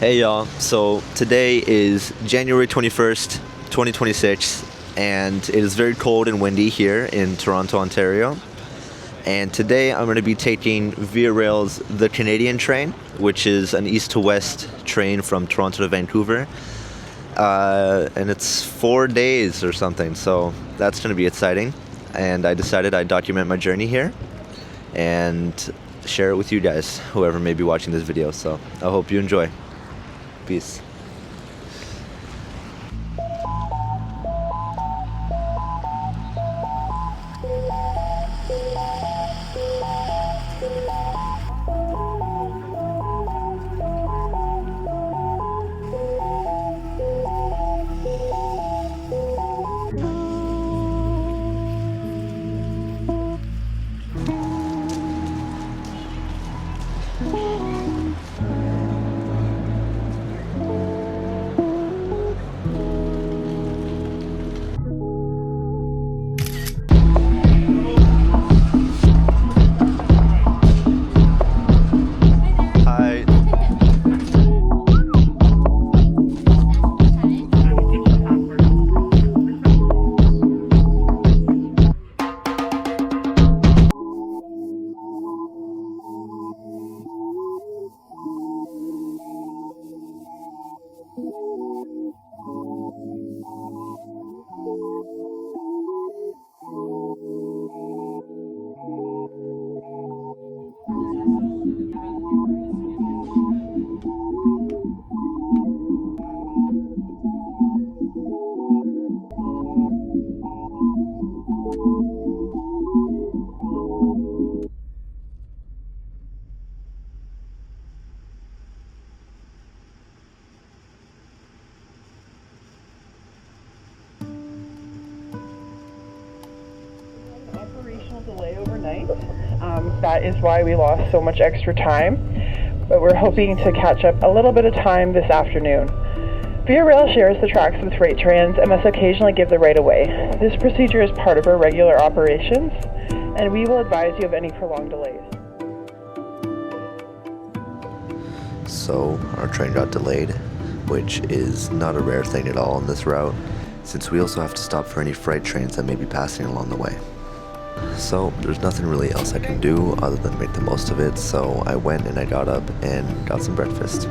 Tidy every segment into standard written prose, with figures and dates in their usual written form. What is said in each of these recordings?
Hey y'all, so today is January 21st, 2026, and it is very cold and windy here in Toronto, Ontario. And today I'm going to be taking Via Rail's The Canadian Train, which is an east to west train from Toronto to Vancouver. And it's 4 days or something, so that's going to be exciting. And I decided I'd document my journey here and share it with you guys, whoever may be watching this video. So I hope you enjoy. Peace. Operational delay overnight. That is why we lost so much extra time, but we're hoping to catch up a little bit of time this afternoon. Via Rail shares the tracks with freight trains and must occasionally give the right of way. This procedure is part of our regular operations, and we will advise you of any prolonged delays. So our train got delayed, which is not a rare thing at all on this route, since we also have to stop for any freight trains that may be passing along the way. So there's nothing really else I can do other than make the most of it, so I went and I got up and got some breakfast.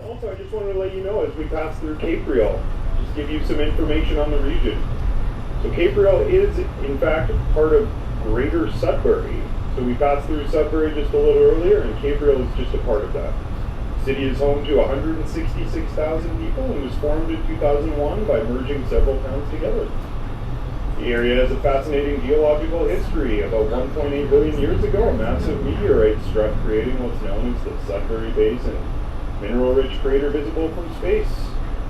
Also, I just wanted to let you know as we pass through Cape Real, just give you some information on the region. So Cape Real is, in fact, part of Greater Sudbury. So we passed through Sudbury just a little earlier, and Cape Real is just a part of that. The city is home to 166,000 people and was formed in 2001 by merging several towns together. The area has a fascinating geological history. About 1.8 billion years ago, a massive meteorite struck, creating what's known as the Sudbury Basin, mineral-rich crater visible from space.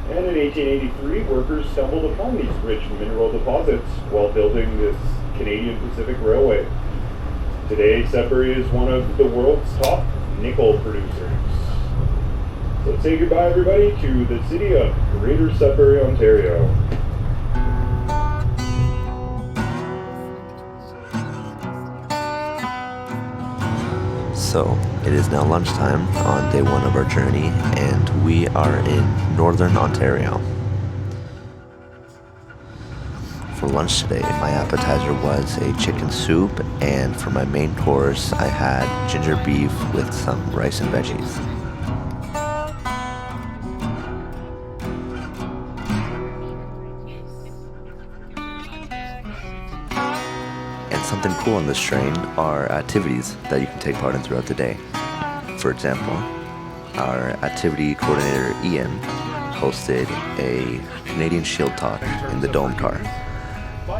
And in 1883, workers stumbled upon these rich mineral deposits while building this Canadian Pacific Railway. Today, Sudbury is one of the world's top nickel producers. So say goodbye, everybody, to the city of Greater Sudbury, Ontario. So it is now lunchtime on day one of our journey, and we are in northern Ontario. For lunch today, my appetizer was a chicken soup, and for my main course, I had ginger beef with some rice and veggies. And something cool on this train are activities that you can take part in throughout the day. For example, our activity coordinator Ian hosted a Canadian Shield talk in the Dome car.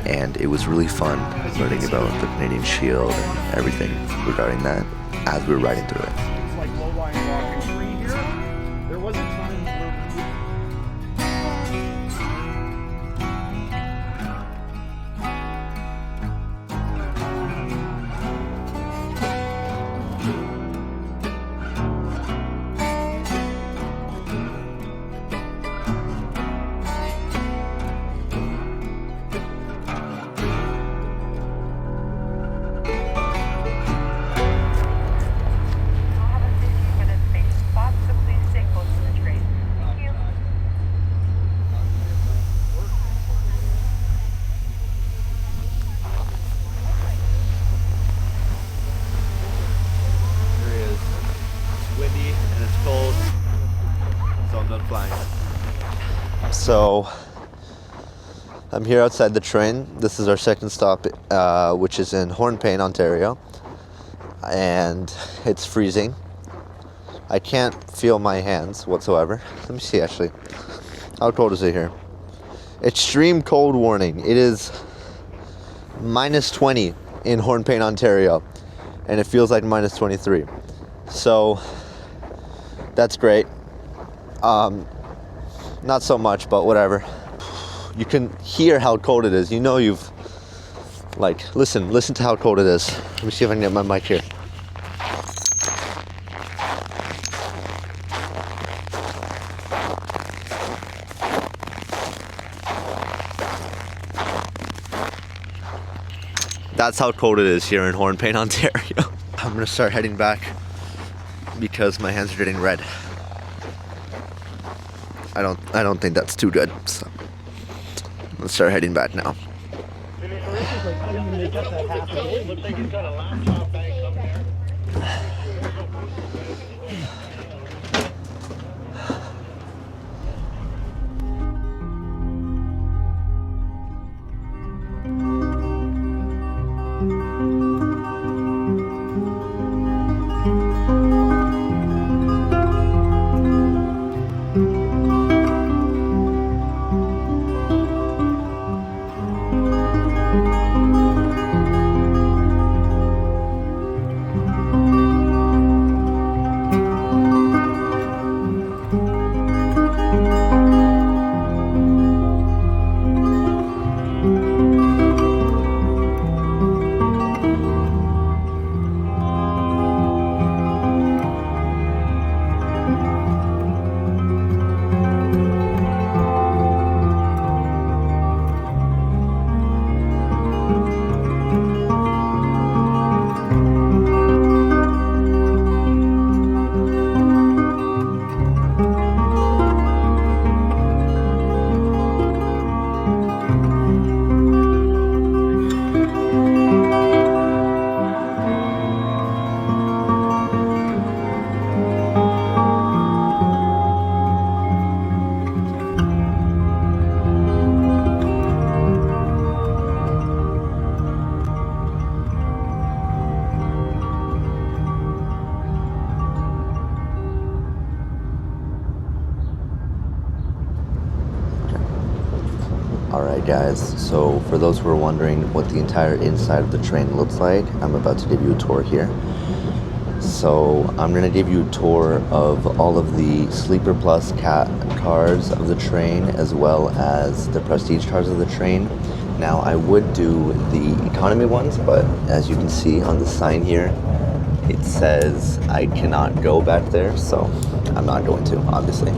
And it was really fun learning about the Canadian Shield and everything regarding that as we were riding through it. It's like low-lying walking tree here. There was a time where we So I'm here outside the train. This is our second stop, which is in Hornepayne, Ontario. And it's freezing. I can't feel my hands whatsoever. Let me see actually. How cold is it here? Extreme cold warning. It is minus 20 in Hornepayne, Ontario. And it feels like minus 23. So that's great. Not so much, but whatever. You can hear how cold it is. You know you've, like, listen to how cold it is. Let me see if I can get my mic here. That's how cold it is here in Hornepayne, Ontario. I'm gonna start heading back because my hands are getting red. I don't think that's too good. So let's start heading back now. Looks like he's got a laptop bag up there. Alright guys, so for those who are wondering what the entire inside of the train looks like, I'm about to give you a tour here. So I'm going to give you a tour of all of the Sleeper Plus cars of the train, as well as the Prestige cars of the train. Now I would do the economy ones, but as you can see on the sign here, it says I cannot go back there, so I'm not going to, obviously.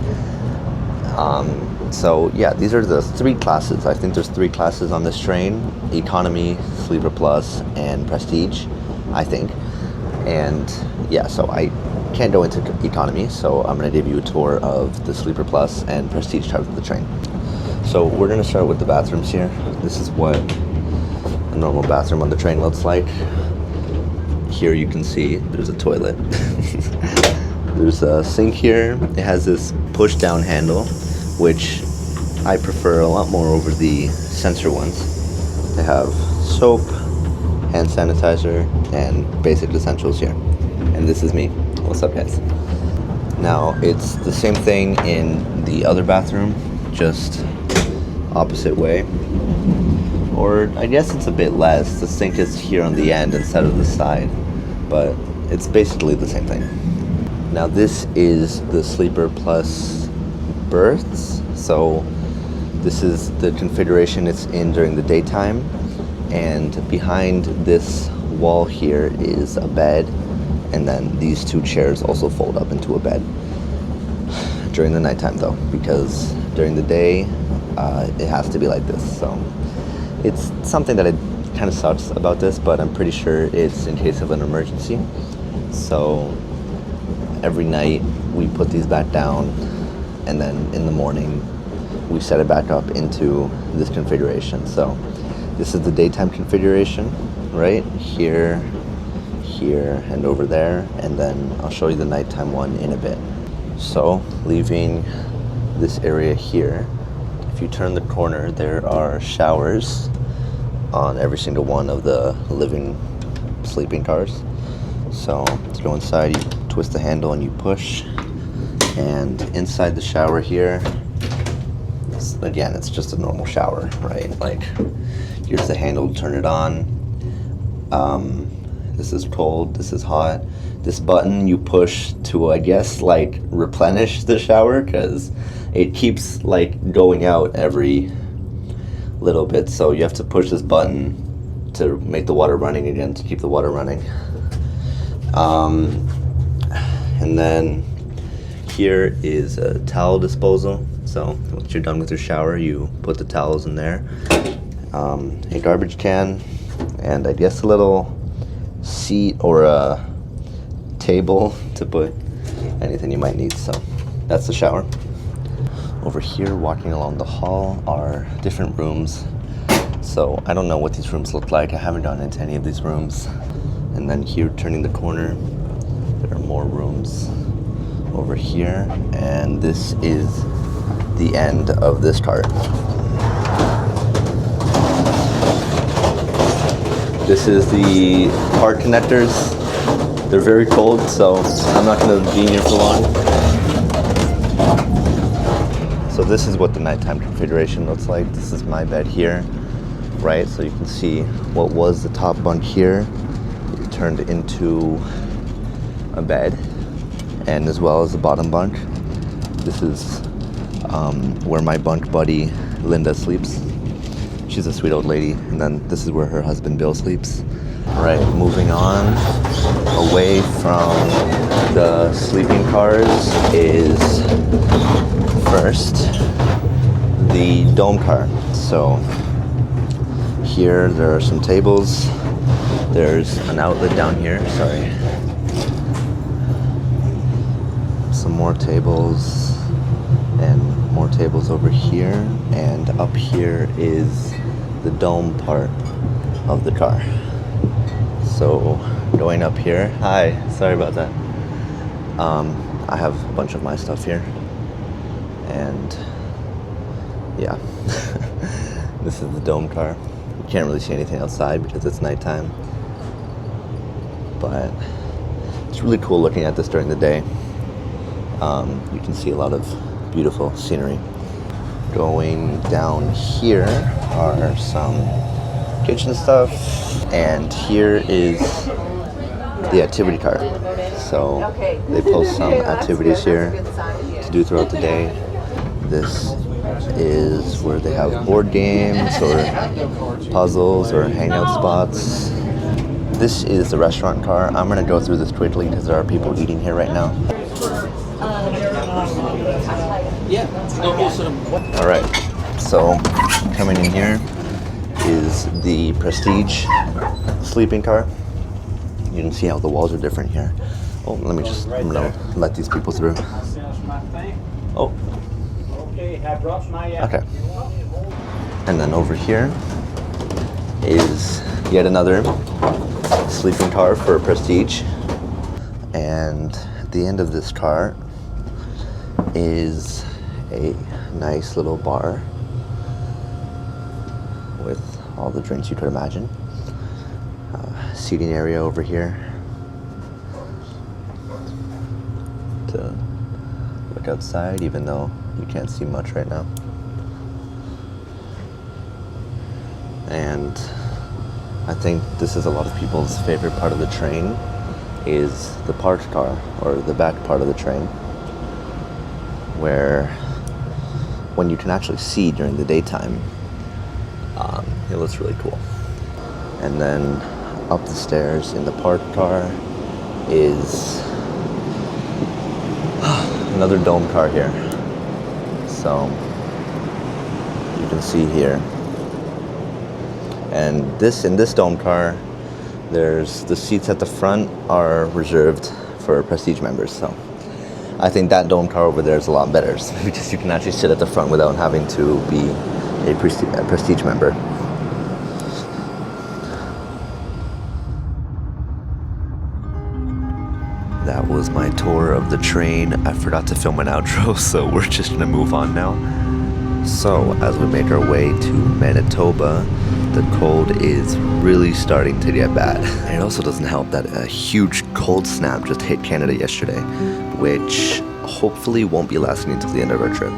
So yeah, these are the three classes. I think there's three classes on this train: economy, Sleeper Plus, and Prestige, I think. And yeah, so I can't go into economy, so I'm going to give you a tour of the Sleeper Plus and Prestige cars of the train. So we're going to start with the bathrooms here. This is what a normal bathroom on the train looks like. Here you can see there's a toilet. There's a sink here. It has this push down handle, which I prefer a lot more over the sensor ones. They have soap, hand sanitizer, and basic essentials here. And this is me. What's up, guys? Now, it's the same thing in the other bathroom, just opposite way. Or I guess it's a bit less. The sink is here on the end instead of the side, but it's basically the same thing. Now, this is the Sleeper Plus berths. So this is the configuration it's in during the daytime, and behind this wall here is a bed, and then these two chairs also fold up into a bed during the nighttime though, because during the day it has to be like this. So it's something that it kind of sucks about this, but I'm pretty sure it's in case of an emergency. So every night we put these back down, and then in the morning we set it back up into this configuration. So this is the daytime configuration, right here, here, and over there, and then I'll show you the nighttime one in a bit. So leaving this area here you turn the corner, there are showers on every single one of the living sleeping cars. So to go inside, you twist the handle and you push, and inside the shower here, again, it's just a normal shower, right? Like, here's the handle to turn it on. This is cold, this is hot. This button you push to, I guess, like, replenish the shower, because it keeps like going out every little bit, so you have to push this button to make the water running again, to keep the water running. And then here is a towel disposal. So once you're done with your shower, you put the towels in there. A garbage can, and I guess a little seat or a table to put anything you might need. So that's the shower. Over here, walking along the hall, are different rooms. So I don't know what these rooms look like. I haven't gone into any of these rooms. And then here, turning the corner, there are more rooms over here. And this is the end of this cart. This is the part connectors. They're very cold, so I'm not going to be in here for long. So this is what the nighttime configuration looks like. This is my bed here, right? So you can see what was the top bunk here. It turned into a bed, and as well as the bottom bunk. This is where my bunk buddy Linda sleeps. She's a sweet old lady. And then this is where her husband Bill sleeps. All right, moving on away from the sleeping cars is first the dome car. So here there are some tables. There's an outlet down here, sorry. Some more tables and more tables over here, and up here is the dome part of the car. So going up here, hi, sorry about that. I have a bunch of my stuff here, and yeah, this is the dome car. You can't really see anything outside because it's nighttime, but it's really cool looking at this during the day. You can see a lot of beautiful scenery. Going down here are some kitchen stuff, and here is the activity car. So they post some activities here to do throughout the day. This is where they have board games or puzzles or hangout spots. This is the restaurant car. I'm gonna go through this quickly because there are people eating here right now. All right, so coming in here is the Prestige sleeping car. You can see how the walls are different here. Oh, I'm gonna let these people through. Oh. Okay. And then over here is yet another sleeping car for Prestige. And at the end of this car is a nice little bar with all the drinks you could imagine. Seating area over here to look outside, even though you can't see much right now. And I think this is a lot of people's favorite part of the train, is the parked car, or the back part of the train, where when you can actually see during the daytime, it looks really cool. And then up the stairs in the parked car is another dome car here. So you can see here. And in this dome car, there's the seats at the front are reserved for Prestige members. So I think that dome car over there is a lot better because you can actually sit at the front without having to be a Prestige member. That was my tour of the train. I forgot to film an outro, so we're just gonna move on now. So, as we make our way to Manitoba, the cold is really starting to get bad. And it also doesn't help that a huge cold snap just hit Canada yesterday, which hopefully won't be lasting until the end of our trip.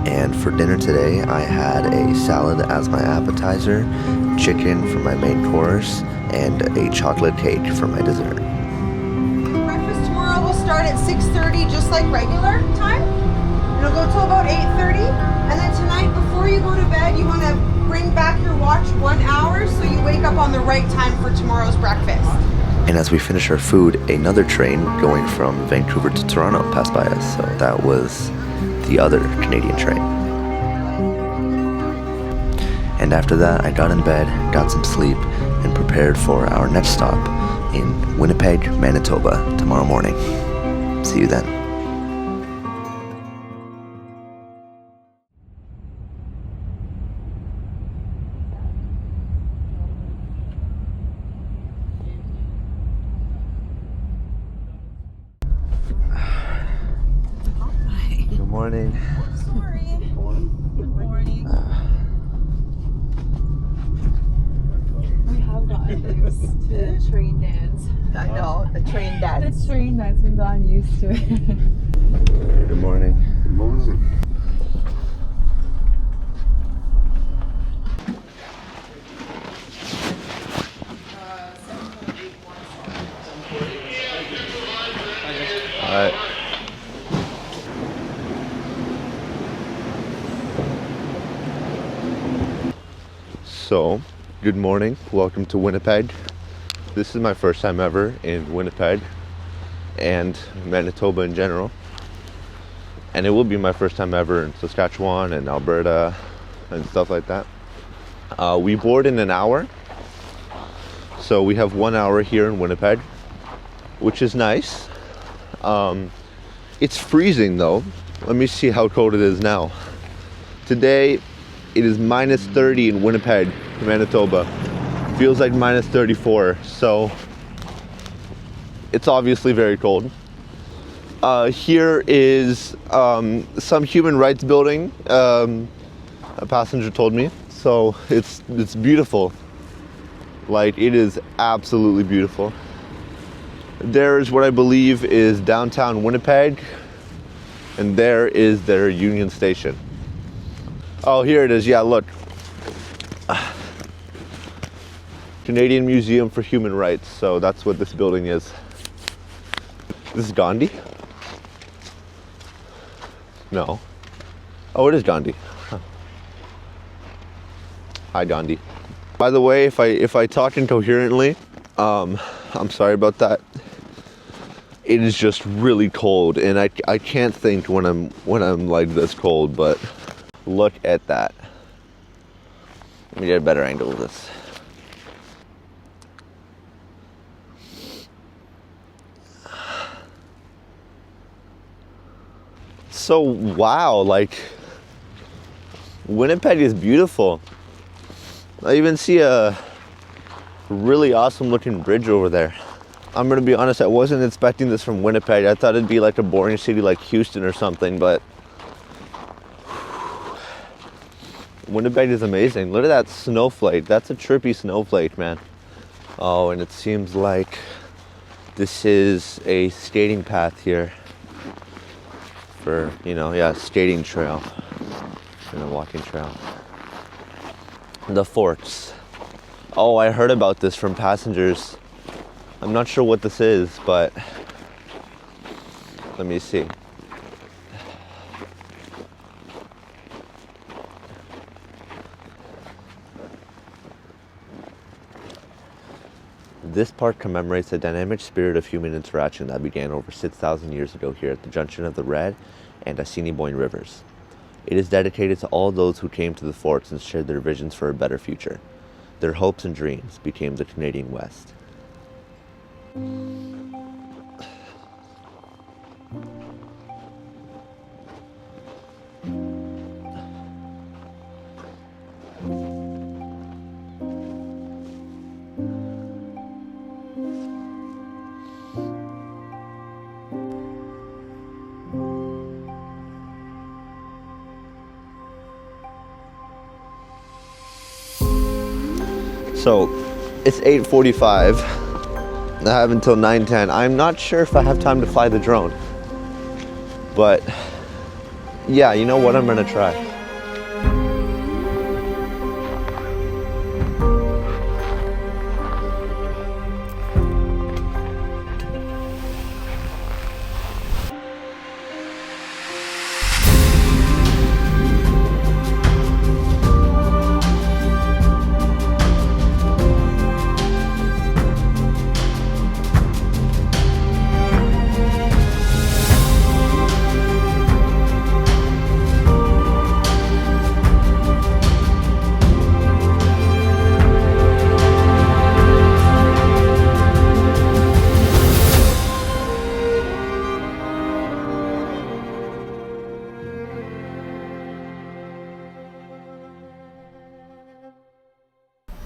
And for dinner today, I had a salad as my appetizer, chicken for my main course, and a chocolate cake for my dessert. Breakfast tomorrow will start at 6:30, just like regular time. It'll go till about 8:30. And then tonight, before you go to bed, you want to bring back your watch 1 hour so you wake up on the right time for tomorrow's breakfast. And as we finish our food, another train going from Vancouver to Toronto passed by us. So that was the other Canadian train. And after that, I got in bed, got some sleep, and prepared for our next stop in Winnipeg, Manitoba tomorrow morning. See you then. Good morning. Sorry. Good morning. We have gotten used to the train dance. I know, the train dance. The train dance, we've gotten used to it. Good morning. Good morning. All right. So, good morning. Welcome to Winnipeg. This is my first time ever in Winnipeg and Manitoba in general. And it will be my first time ever in Saskatchewan and Alberta and stuff like that. We board in an hour. So we have 1 hour here in Winnipeg, which is nice. It's freezing though. Let me see how cold it is now. Today, it is minus 30 in Winnipeg, Manitoba. Feels like minus 34, so it's obviously very cold. Here is some human rights building, a passenger told me. So it's beautiful. Like, it is absolutely beautiful. There's what I believe is downtown Winnipeg, and there is their Union Station. Oh, here it is. Yeah, look. Canadian Museum for Human Rights. So that's what this building is. This is Gandhi? No. Oh, it is Gandhi. Huh. Hi, Gandhi. By the way, if I talk incoherently, I'm sorry about that. It is just really cold, and I can't think when I'm like this cold, but look at that. Let me get a better angle of this. So, wow, like, Winnipeg is beautiful. I even see a really awesome looking bridge over there. I'm gonna be honest, I wasn't expecting this from Winnipeg. I thought it'd be like a boring city like Houston or something, but Winnipeg is amazing. Look at that snowflake. That's a trippy snowflake, man. Oh, and it seems like this is a skating path here for, skating trail and a walking trail. The forts. Oh, I heard about this from passengers. I'm not sure what this is, but let me see. This park commemorates the dynamic spirit of human interaction that began over 6,000 years ago here at the junction of the Red and Assiniboine rivers. It is dedicated to all those who came to the forts and shared their visions for a better future. Their hopes and dreams became the Canadian West. So it's 8:45. I have until 9:10. I'm not sure if I have time to fly the drone. But yeah, you know what? I'm gonna try.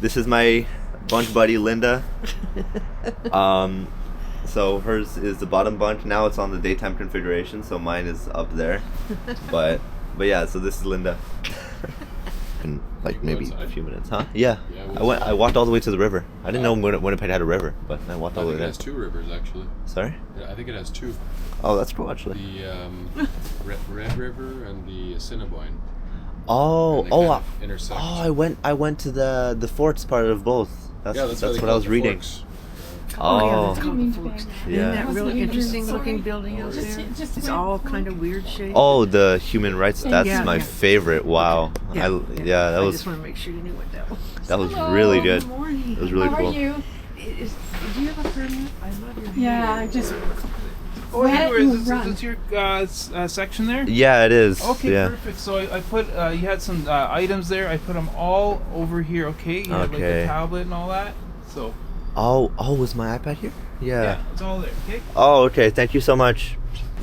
This is my bunch buddy Linda. So hers is the bottom bunch. Now it's on the daytime configuration, so mine is up there. But yeah, so this is Linda. In like maybe a few minutes, huh? Yeah. I walked all the way to the river. I didn't know Winnipeg had a river, but I walked all the way there. I think it has two rivers actually. Sorry? Yeah, I think it has two. Oh, that's cool actually. The Red River and the Assiniboine. Intersect. I went to the forts part of both. That's what I was reading. Forks. Yeah, that's called the Forks. Yeah. Isn't that really interesting looking building out there? It's all kind of weird shape. Oh, the human rights. That's my favorite. Wow. Yeah, That I was. just want to make sure you knew what that was. That was really good. Good morning. It was really How cool. are you? Do you have a permit? I love your Yeah, hair. I just. Oh, Why here, don't you is run? this your section there? Yeah, it is. Okay, yeah. perfect. So I put, you had some items there. I put them all over here, okay? You had like the tablet and all that. So. Oh, was my iPad here? Yeah, it's all there, okay? Oh, okay. Thank you so much.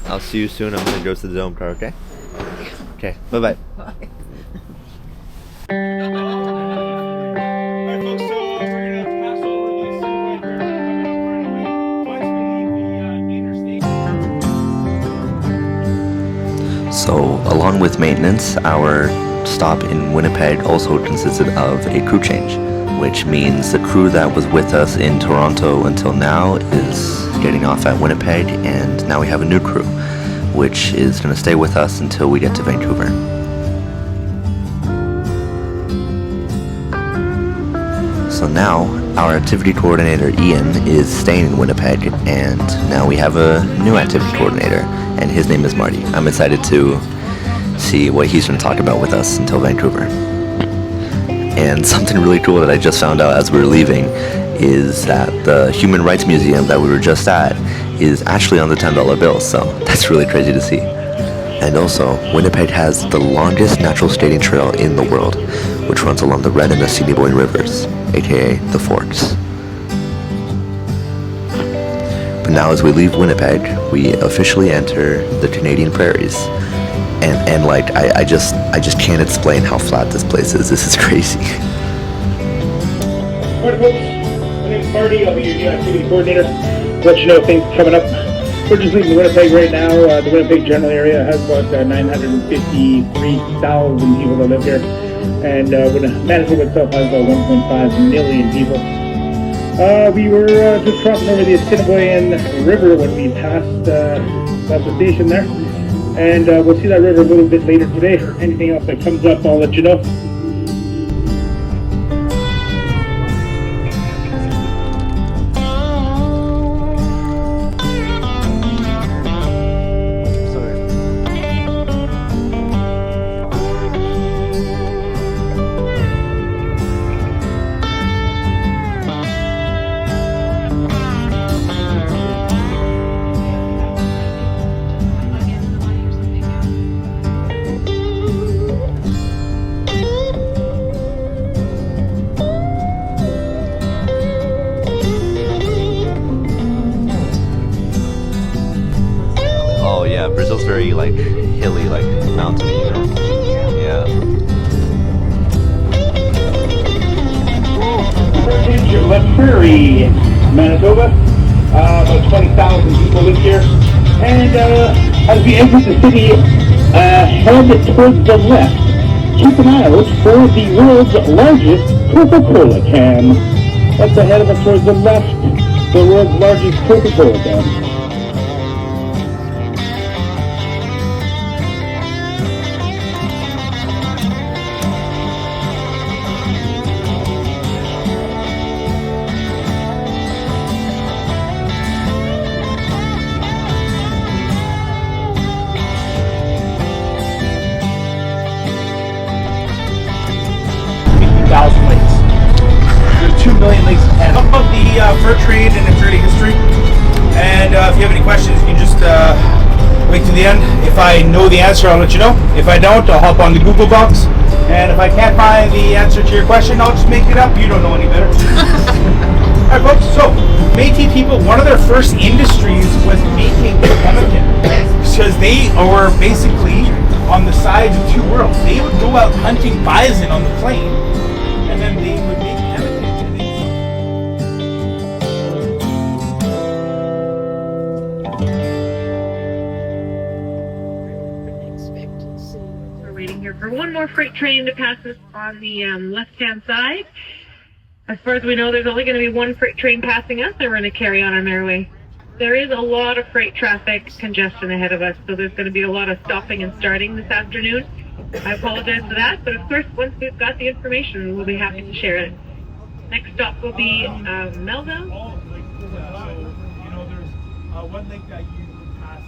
I'll see you soon. I'm gonna go to the dome car, okay? Okay. Bye-bye. Alright folks, so we're gonna pass over the Sudbury River coming up right away. Once we leave the interstate. So, along with maintenance, our stop in Winnipeg also consisted of a crew change, which means the crew that was with us in Toronto until now is getting off at Winnipeg, and now we have a new crew, which is going to stay with us until we get to Vancouver. So now, our activity coordinator Ian is staying in Winnipeg, and now we have a new activity coordinator, and his name is Marty. I'm excited to see what he's going to talk about with us until Vancouver. And something really cool that I just found out as we were leaving is that the Human Rights Museum that we were just at is actually on the $10 bill, so that's really crazy to see. And also, Winnipeg has the longest natural skating trail in the world, which runs along the Red and Assiniboine rivers, aka the Forks. But now as we leave Winnipeg, we officially enter the Canadian Prairies. And like, I just can't explain how flat this place is. This is crazy. Alright folks, my name's Marty, I'll be your new activity coordinator. Let you know things coming up. We're just leaving Winnipeg right now. The Winnipeg general area has about 953,000 people that live here. And Manitoba itself has about 1.5 million people. We were just crossing over the Assiniboine River when we passed the station there. And we'll see that river a little bit later today. Anything else that comes up, I'll let you know. Brazil's very like hilly, like mountainy, you know? Yeah. Canadian Prairies, Manitoba. About 20,000 people live here. And as we exit the city, head towards the left, keep an eye out for the world's largest Coca-Cola can. That's ahead of us towards the left, the world's largest Coca-Cola can. Lakes. There's 2 million lakes in Canada. Talk about the fur trade and its early history. And if you have any questions, you can just wait to the end. If I know the answer, I'll let you know. If I don't, I'll hop on the Google box. And if I can't find the answer to your question, I'll just make it up. You don't know any better. Alright folks, so Métis people, one of their first industries was making pemmican. Because they were basically on the sides of two worlds. They would go out hunting bison on the plain, and then they would make pemmican. We're waiting here for one more freight train to pass us on the left-hand side. As far as we know, there's only going to be one freight train passing us, and we're going to carry on our merry way. There is a lot of freight traffic congestion ahead of us, so there's going to be a lot of stopping and starting this afternoon. I apologize for that, but of course, once we've got the information, we'll be happy to share it. Next stop will be Melville. There's one lake that you passed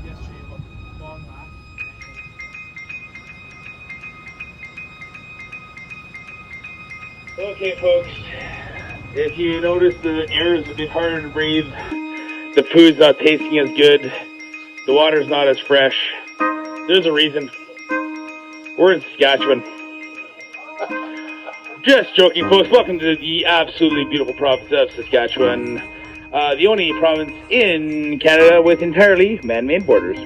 yesterday, about long lap. Okay, folks. If you notice the air is a bit harder to breathe, the food's not tasting as good, the water's not as fresh, there's a reason. We're in Saskatchewan. Just joking, folks. Welcome to the absolutely beautiful province of Saskatchewan. The only province in Canada with entirely man-made borders.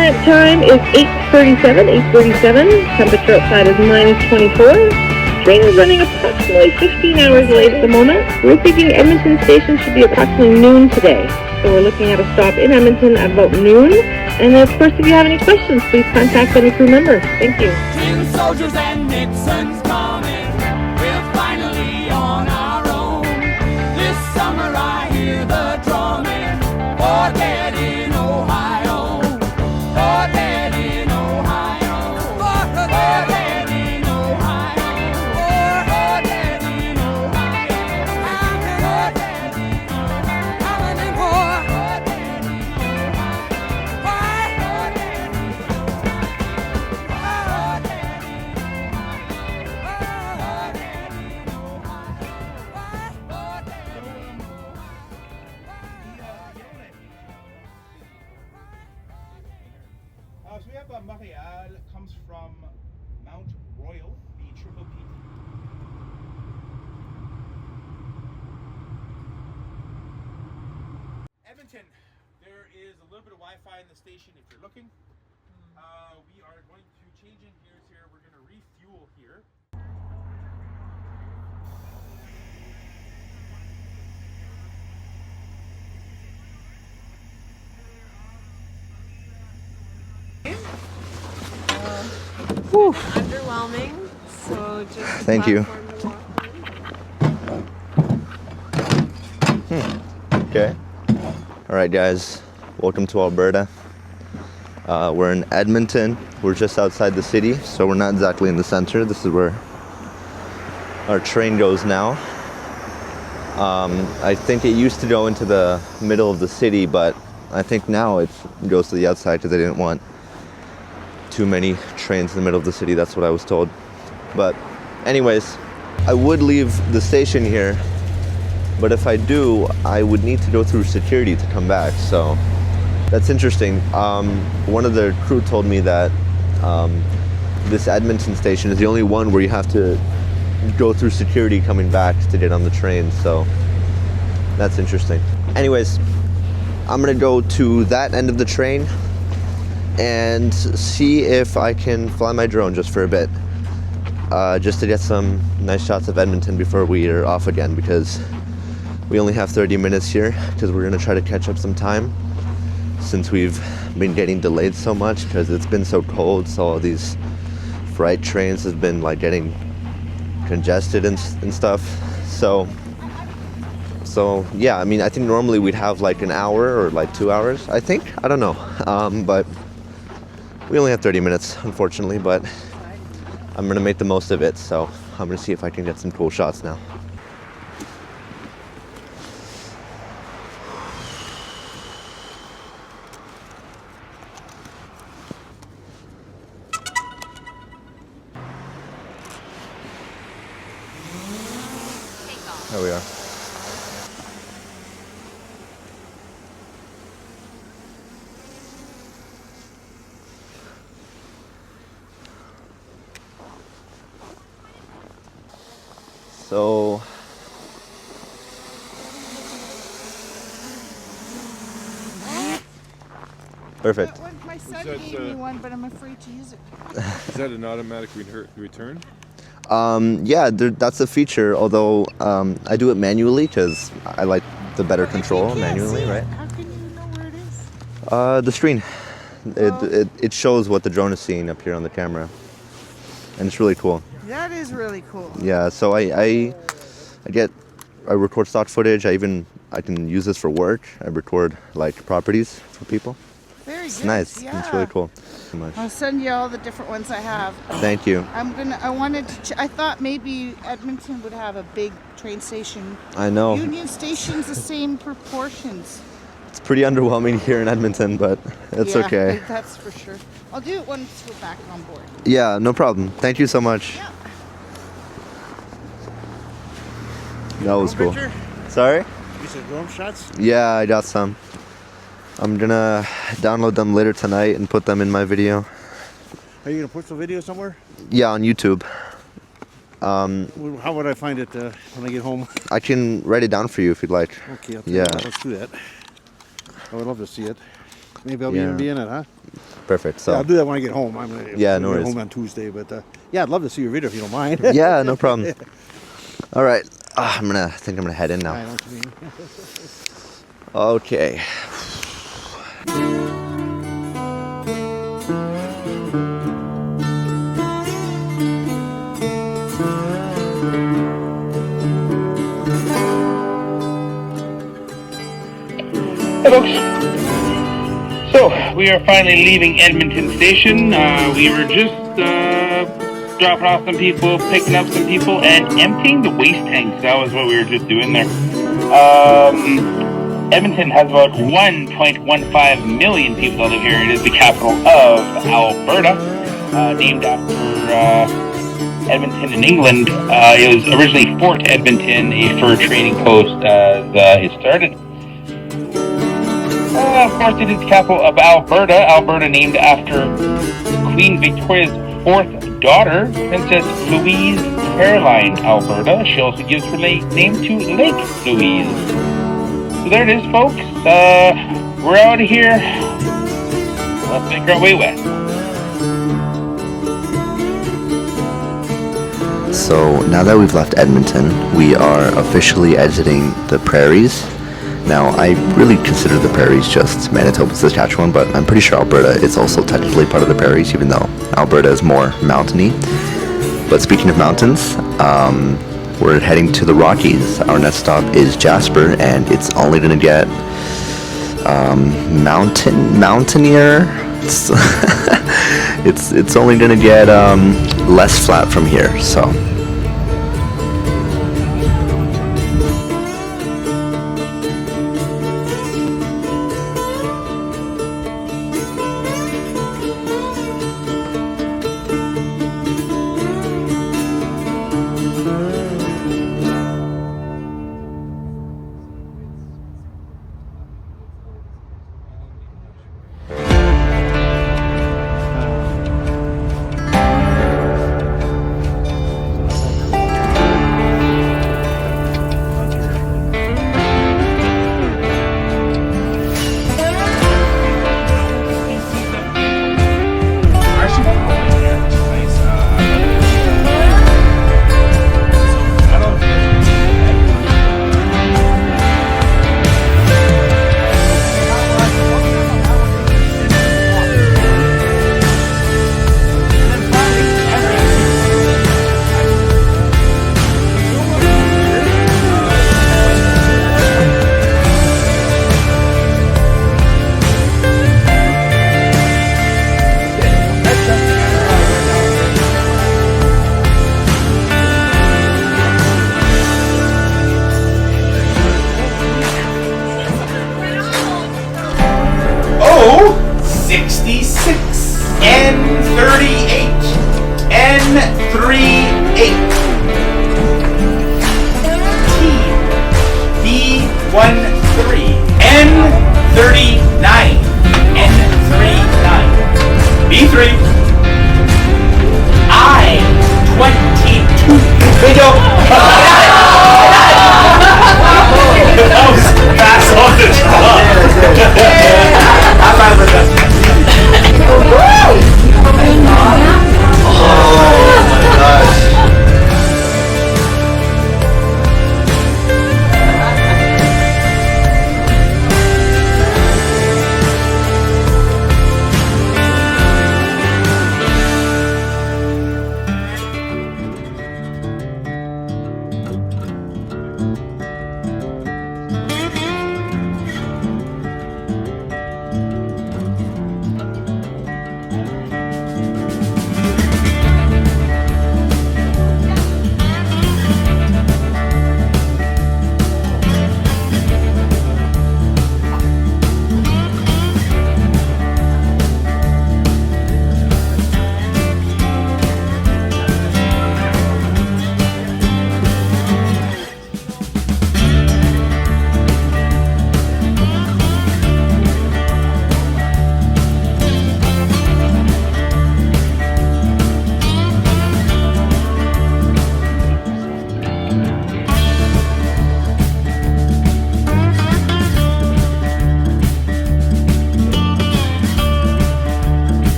current time is 8:37. Temperature outside is -24. Train is running approximately 15 hours late at the moment. We're thinking Edmonton station should be approximately noon today. So we're looking at a stop in Edmonton at about noon. And of course, if you have any questions, please contact any crew member. Thank you. Tin soldiers and Nixon's coming. We're finally on our own. This summer I hear the drumming. For dead in Ohio. For dead in Ohio. For dead in Ohio. For dead in Ohio. For dead in Ohio. How many more? For dead in Ohio. Why? For dead in So we have Montreal, comes from Mount Royal, the triple peak. Edmonton, there is a little bit of Wi-Fi in the station if you're looking. We are going to change in gears here. We're going to refuel here. Underwhelming, so just Thank you. Okay. All right, guys. Welcome to Alberta. We're in Edmonton. We're just outside the city, so we're not exactly in the center. This is where our train goes now. I think it used to go into the middle of the city, but I think now it goes to the outside because they didn't want too many trains in the middle of the city. That's what I was told. But anyways, I would leave the station here, but if I do, I would need to go through security to come back. So that's interesting. One of the crew told me that this Edmonton station is the only one where you have to go through security coming back to get on the train. So that's interesting. Anyways, I'm gonna go to that end of the train and see if I can fly my drone just for a bit, just to get some nice shots of Edmonton before we are off again, because we only have 30 minutes here because we're gonna try to catch up some time since we've been getting delayed so much because it's been so cold. So all these freight trains have been like getting congested and stuff. So yeah, I mean, I think normally we'd have like an hour or like 2 hours, I think. I don't know. But we only have 30 minutes, unfortunately, but I'm gonna make the most of it. So I'm gonna see if I can get some cool shots now. There we are. So perfect. My son gave me one, but I'm afraid to use it. Is that an automatic return? Yeah, that's a feature, although I do it manually because I like the better control manually, right? How can you know where it is? The screen. It shows what the drone is seeing up here on the camera. And it's really cool. That is really cool. Yeah, so I record stock footage. I can use this for work. I record like properties for people. Very It's good. nice. Yeah. It's really cool. So much. I'll send you all the different ones I have. Thank you. I thought maybe Edmonton would have a big train station. I know. Union Station's the same proportions. It's pretty underwhelming here in Edmonton, but it's okay. That's for sure. I'll do it once we're back on board. Yeah, no problem. Thank you so much. Yeah. That was cool. Sorry? You said drone shots? Yeah, I got some. I'm gonna download them later tonight and put them in my video. Are you gonna put the video somewhere? Yeah, on YouTube. How would I find it when I get home? I can write it down for you if you'd like. Okay, yeah. Let's do that. I would love to see it. Maybe I'll even be in it, huh? perfect. So yeah, I'll do that when I get home. I'm gonna no get worries. home on Tuesday, but yeah, I'd love to see your video if you don't mind. Yeah, no problem. All right, I think I'm gonna head in now. I know what you mean. Okay. Hey folks. So we are finally leaving Edmonton Station. We were just dropping off some people, picking up some people, and emptying the waste tanks. That was what we were just doing there. Edmonton has about 1.15 million people that live here. It is the capital of Alberta, named after Edmonton in England. It was originally Fort Edmonton, a fur trading post, as it started. Of course, it is the capital of Alberta. Alberta named after Queen Victoria's fourth daughter, Princess Louise Caroline Alberta. She also gives her name to Lake Louise. So there it is, folks. We're out of here. Let's make our way west. So now that we've left Edmonton, we are officially exiting the prairies. Now, I really consider the prairies just Manitoba, Saskatchewan, but I'm pretty sure Alberta is also technically part of the prairies, even though Alberta is more mountainy. But speaking of mountains, we're heading to the Rockies. Our next stop is Jasper, and it's only going to get mountainier. It's only going to get less flat from here, so...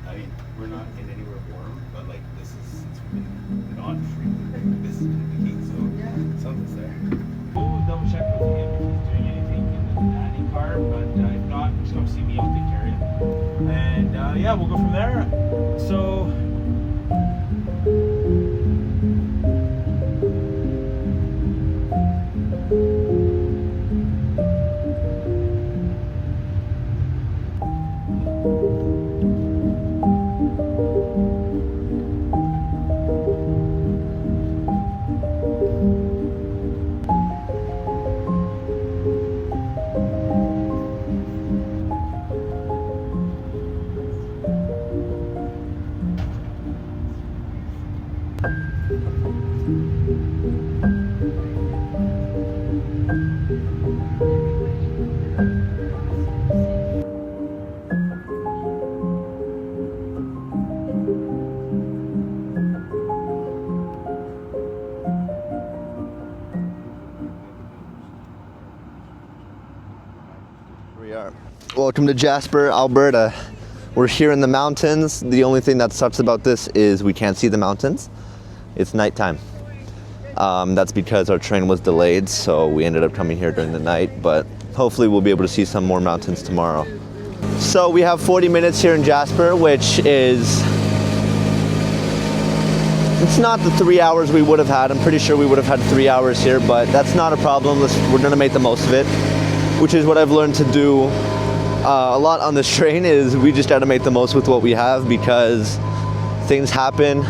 I mean, we're not in anywhere warm, but like this is, it's been not freezing. This is gonna be heat, so something's there. We'll double check with him if he's doing anything in the nanny car, but if not, just come see me, I'll take care of you. And yeah, we'll go from there. So. Welcome to Jasper, Alberta. We're here in the mountains. The only thing that sucks about this is we can't see the mountains. It's nighttime. That's because our train was delayed, so we ended up coming here during the night, but hopefully we'll be able to see some more mountains tomorrow. So we have 40 minutes here in Jasper, which is, it's not the 3 hours we would have had. I'm pretty sure we would have had 3 hours here, but that's not a problem. We're gonna make the most of it, which is what I've learned to do a lot on this train. Is we just gotta make the most with what we have, because things happen,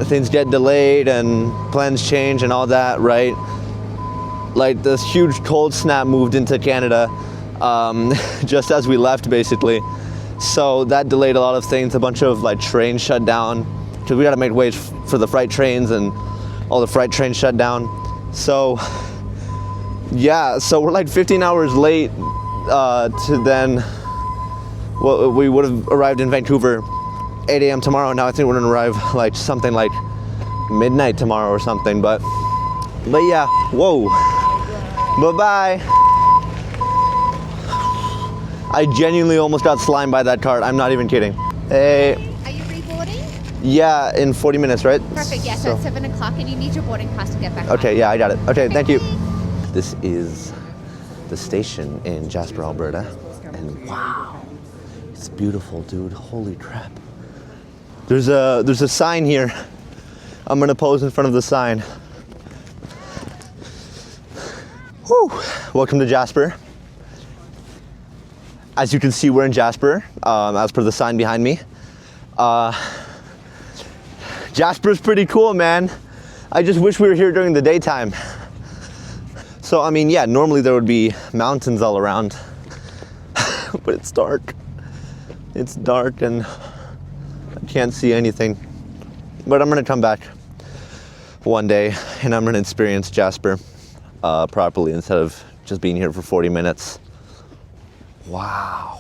things get delayed and plans change and all that, right? Like this huge cold snap moved into Canada just as we left, basically. So that delayed a lot of things. A bunch of like trains shut down because we gotta make way for the freight trains, and all the freight trains shut down. So yeah, so we're like 15 hours late to then, well, we would have arrived in Vancouver 8 a.m. tomorrow. Now I think we're gonna arrive like something like midnight tomorrow or something, but yeah, whoa, bye-bye. I genuinely almost got slimed by that cart. I'm not even kidding. Hey. Are you reboarding? Yeah, in 40 minutes, right? Perfect, yeah, so it's 7 o'clock and you need your boarding pass to get back Okay, on. yeah, I got it. Okay, thank you. This is the station in Jasper, Alberta, and wow, it's beautiful, dude. Holy crap. There's a sign here. I'm gonna pose in front of the sign. Whew. Welcome to Jasper. As you can see, we're in Jasper, as per the sign behind me. Jasper's pretty cool, man. I just wish we were here during the daytime. So, I mean, yeah, normally there would be mountains all around, but it's dark. It's dark and I can't see anything. But I'm gonna come back one day and I'm gonna experience Jasper properly instead of just being here for 40 minutes. Wow.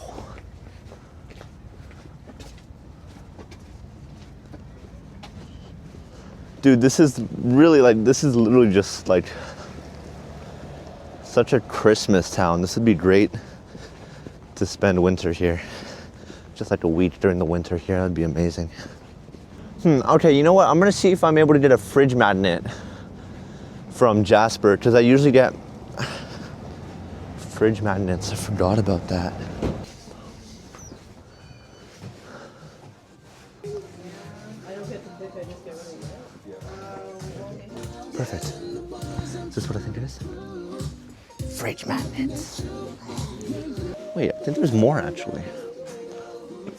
Dude, this is really like, this is literally just like such a Christmas town. This would be great to spend winter here. Just like a week during the winter here, that'd be amazing. Okay, you know what? I'm gonna see if I'm able to get a fridge magnet from Jasper, because I usually get fridge magnets. I forgot about that. Perfect. Is this what I think it is? Fridge magnets. Wait, I think there's more actually.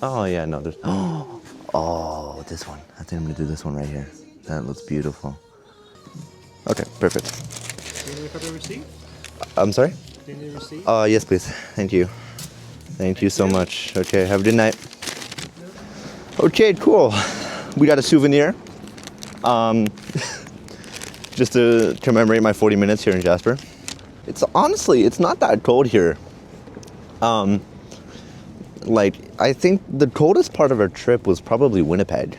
Oh yeah, no, there's, oh, this one. I think I'm gonna do this one right here. That looks beautiful. Okay, perfect. Do you need a copy of the receipt? I'm sorry? Do you need a receipt? Yes please, thank you. Thank you so much. Okay, have a good night. Okay, cool. We got a souvenir. Just to commemorate my 40 minutes here in Jasper. It's honestly, it's not that cold here. Like, I think the coldest part of our trip was probably Winnipeg.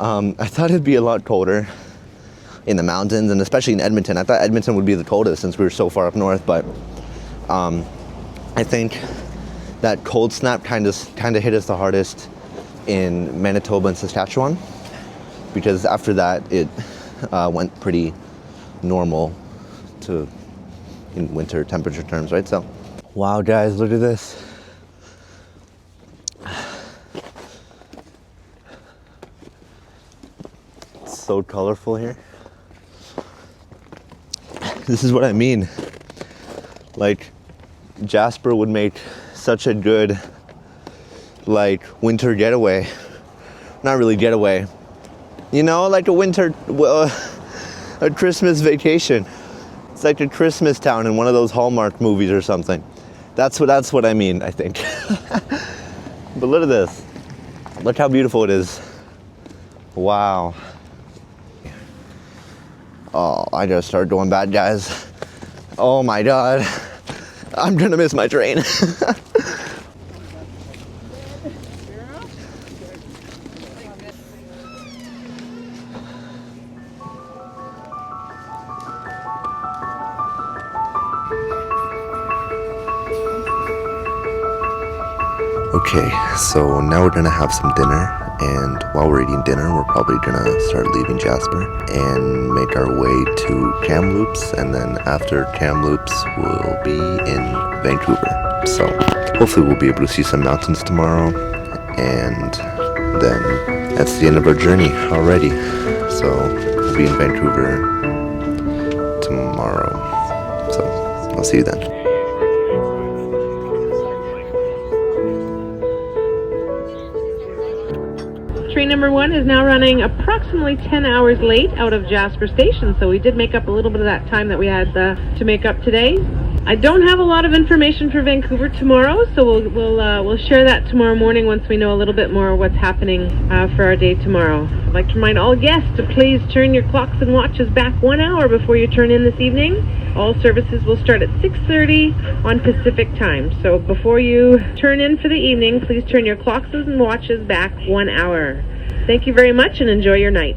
I thought it'd be a lot colder in the mountains, and especially in Edmonton. I thought Edmonton would be the coldest since we were so far up north, but I think that cold snap kind of hit us the hardest in Manitoba and Saskatchewan, because after that it went pretty normal to in winter temperature terms, right? So, wow, guys, look at this. It's so colorful here. This is what I mean. Like, Jasper would make such a good, like, winter getaway. Not really getaway. You know, like a winter, a Christmas vacation. It's like a Christmas town in one of those Hallmark movies or something. That's what I mean, I think. But look at this. Look how beautiful it is. Wow. Oh, I gotta start going bad, guys. Oh my God. I'm gonna miss my train. Okay, so now we're gonna have some dinner, and while we're eating dinner, we're probably gonna start leaving Jasper and make our way to Kamloops, and then after Kamloops, we'll be in Vancouver. So hopefully we'll be able to see some mountains tomorrow, and then that's the end of our journey already. So we'll be in Vancouver tomorrow. So I'll see you then. Train number 1 is now running approximately 10 hours late out of Jasper Station, so we did make up a little bit of that time that we had to make up today. I don't have a lot of information for Vancouver tomorrow, so we'll share that tomorrow morning once we know a little bit more what's happening for our day tomorrow. I'd like to remind all guests to please turn your clocks and watches back 1 hour before you turn in this evening. All services will start at 6:30 on Pacific time. So before you turn in for the evening, please turn your clocks and watches back 1 hour. Thank you very much and enjoy your night.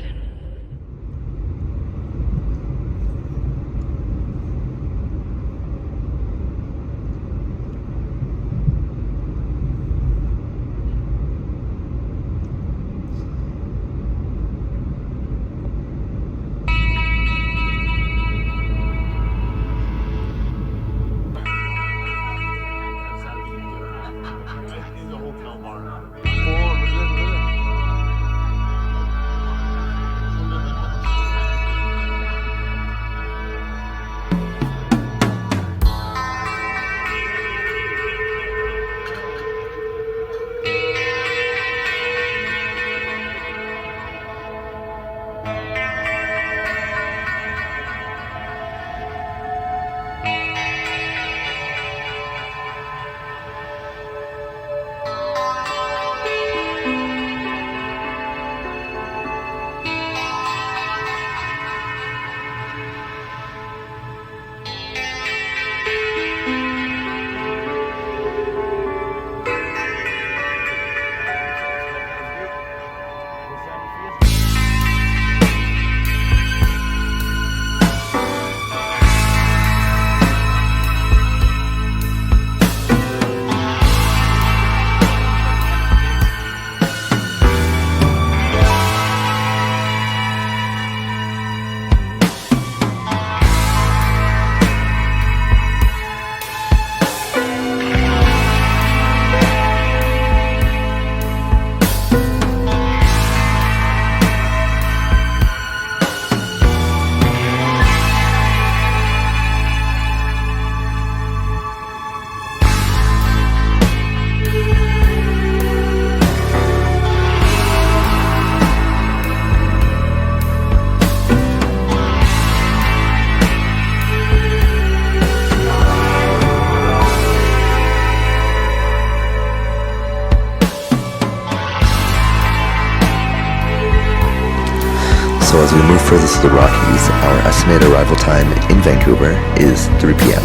So as we move further to the Rockies, our estimated arrival time in Vancouver is 3 p.m.,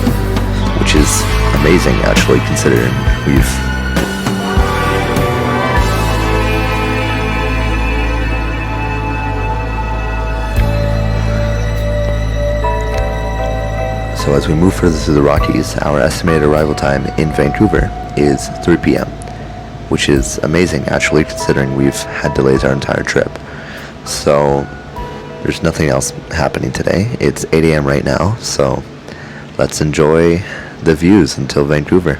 which is amazing actually considering So as we move further through the Rockies, our estimated arrival time in Vancouver is 3 p.m., which is amazing actually, considering we've had delays our entire trip. So there's nothing else happening today. It's 8 a.m. right now, so let's enjoy the views until Vancouver.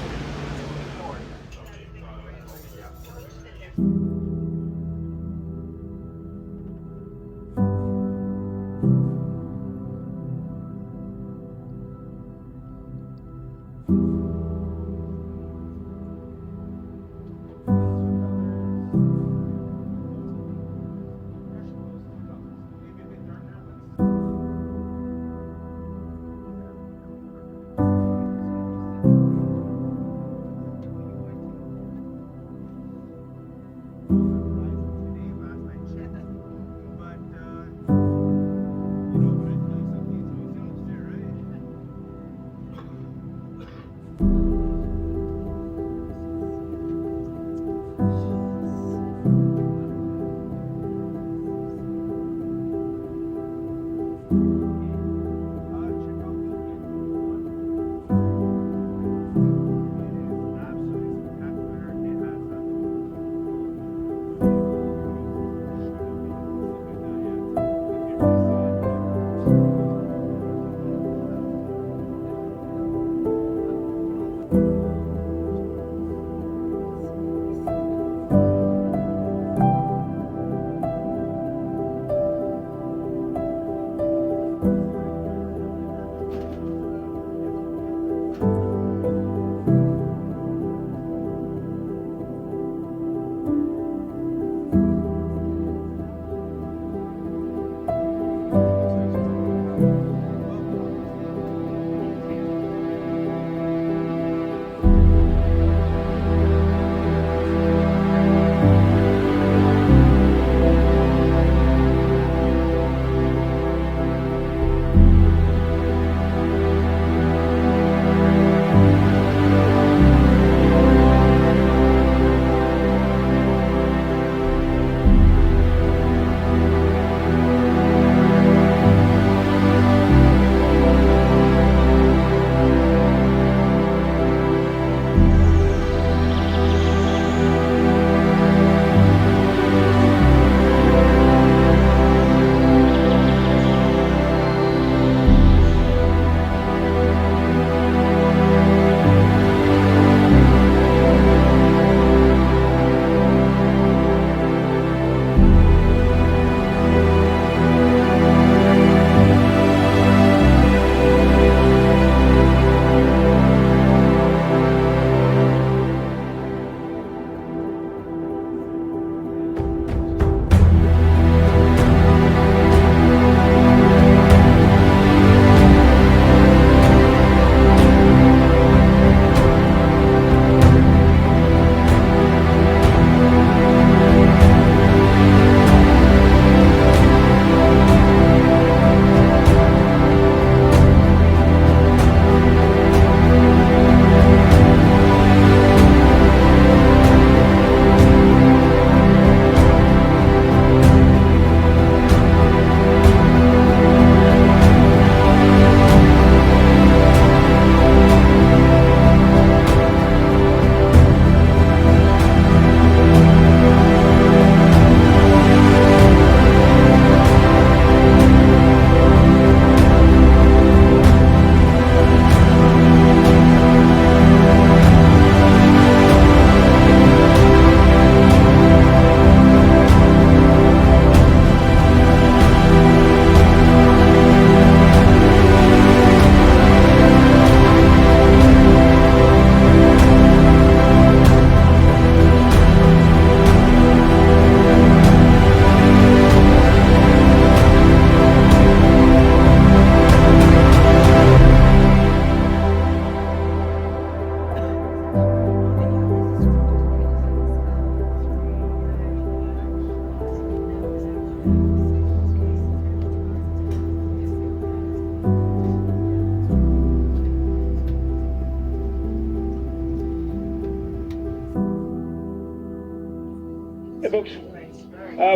Hey folks,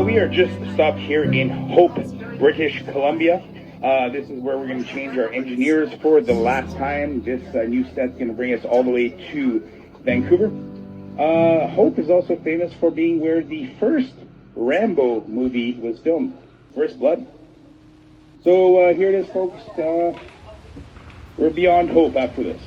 we are just stopped here in Hope, British Columbia. This is where we're going to change our engineers for the last time. This new set's going to bring us all the way to Vancouver. Hope is also famous for being where the first Rambo movie was filmed, First Blood. So here it is, folks. We're beyond Hope after this.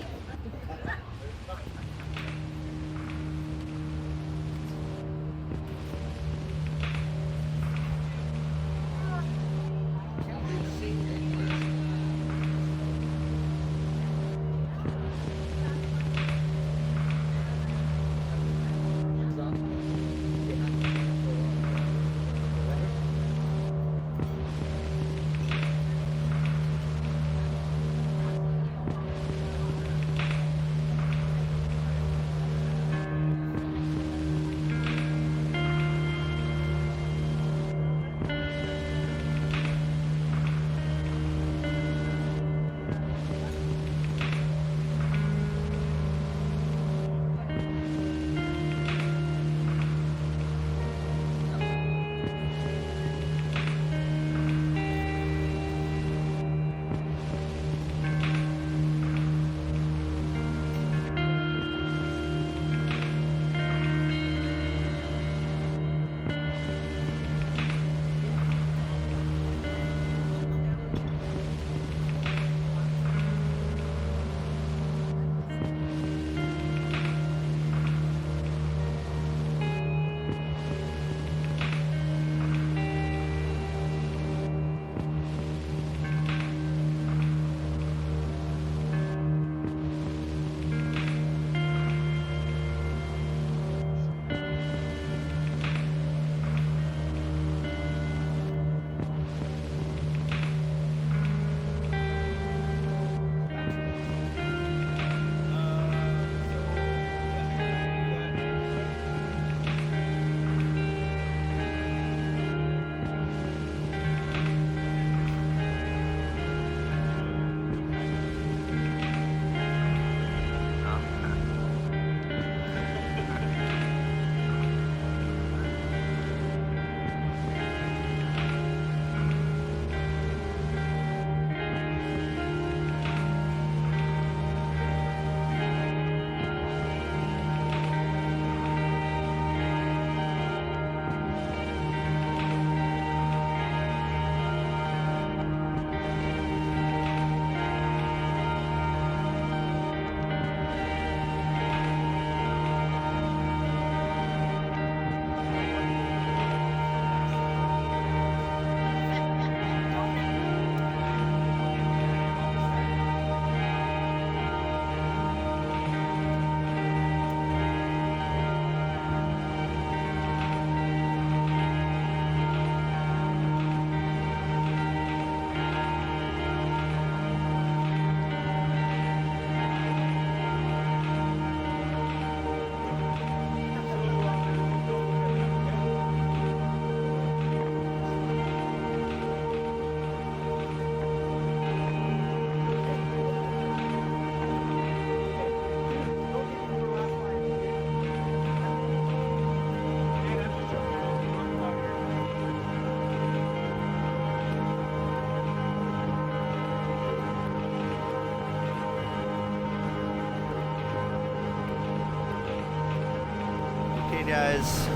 Guys,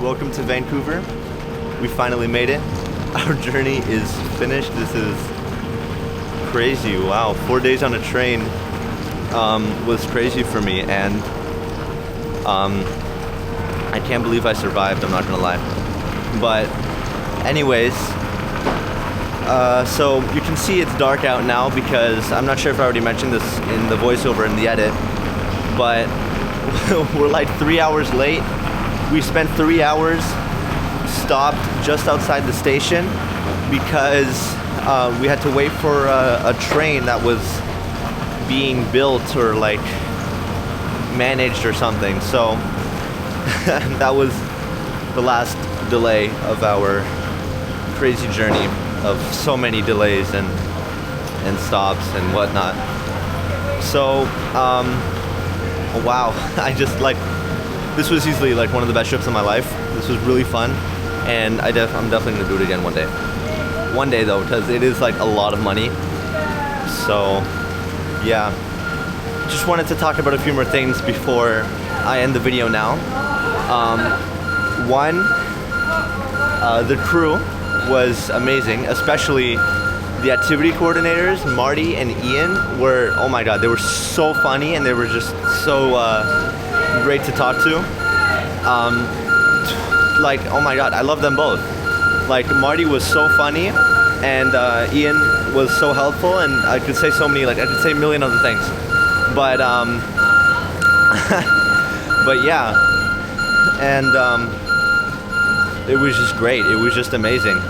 welcome to Vancouver. We finally made it. Our journey is finished. This is crazy. Wow, 4 days on a train was crazy for me, and I can't believe I survived, I'm not gonna lie. But anyways, so you can see it's dark out now because I'm not sure if I already mentioned this in the voiceover in the edit, but we're like 3 hours late. We spent 3 hours stopped just outside the station because we had to wait for a train that was being built or like managed or something. So that was the last delay of our crazy journey of so many delays and stops and whatnot. So wow, I just like, this was easily like one of the best trips of my life. This was really fun, and I'm definitely gonna do it again one day. one day though, because it is like a lot of money. So yeah, just wanted to talk about a few more things before I end the video now. One, the crew was amazing, especially the activity coordinators, Marty and Ian were, oh my god, they were so funny and they were just so great to talk to. Like, oh my god, I love them both. Like, Marty was so funny and Ian was so helpful, and I could say so many, like I could say a million other things. But but yeah, and it was just great. It was just amazing.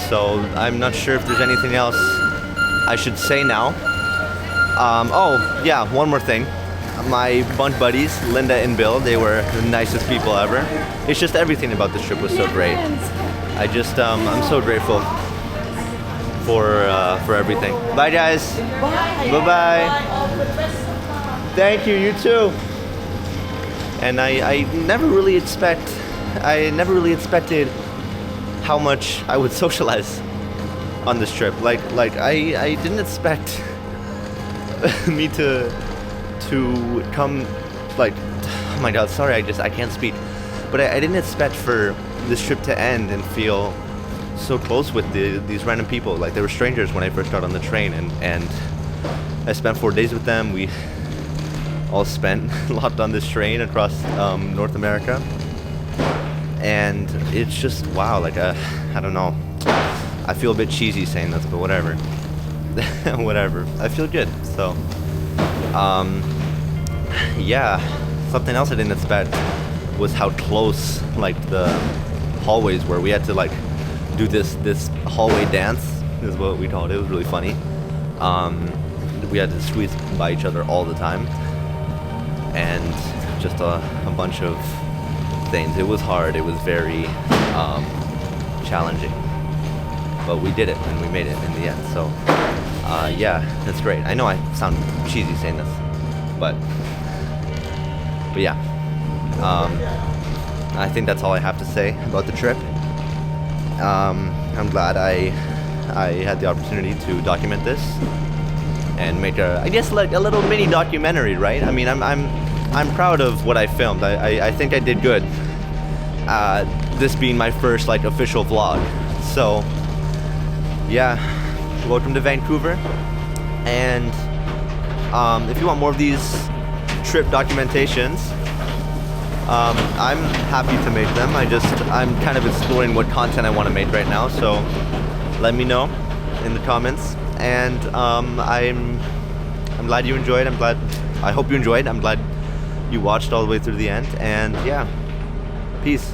So I'm not sure if there's anything else I should say now. Oh yeah, one more thing. My bunk buddies, Linda and Bill, they were the nicest people ever. It's just everything about this trip was so great. I just I'm so grateful for everything. Bye guys. Bye bye. Thank you. You too. And I never really expected how much I would socialize on this trip. Like I didn't expect me to come, like, oh my god, sorry, I can't speak. But I didn't expect for this trip to end and feel so close with these random people. Like, they were strangers when I first got on the train, and I spent 4 days with them. We all spent a lot on this train across North America. And it's just, wow, like, I don't know. I feel a bit cheesy saying this, but whatever. Whatever. I feel good, so. Yeah, something else I didn't expect was how close, like, the hallways were. We had to, like, do this hallway dance, is what we called it. It was really funny. We had to squeeze by each other all the time. And just a bunch of things. It was hard. It was very challenging, but we did it and we made it in the end. So yeah, that's great. I know I sound cheesy saying this, but yeah, I think that's all I have to say about the trip. I'm glad I had the opportunity to document this and make I guess like a little mini documentary, right? I mean, I'm proud of what I filmed. I think I did good. This being my first like official vlog. So yeah, welcome to Vancouver. And if you want more of these trip documentations, I'm happy to make them. I'm kind of exploring what content I want to make right now. So let me know in the comments. And I'm glad you enjoyed. I hope you enjoyed. I'm glad you watched all the way through the end. And yeah, peace.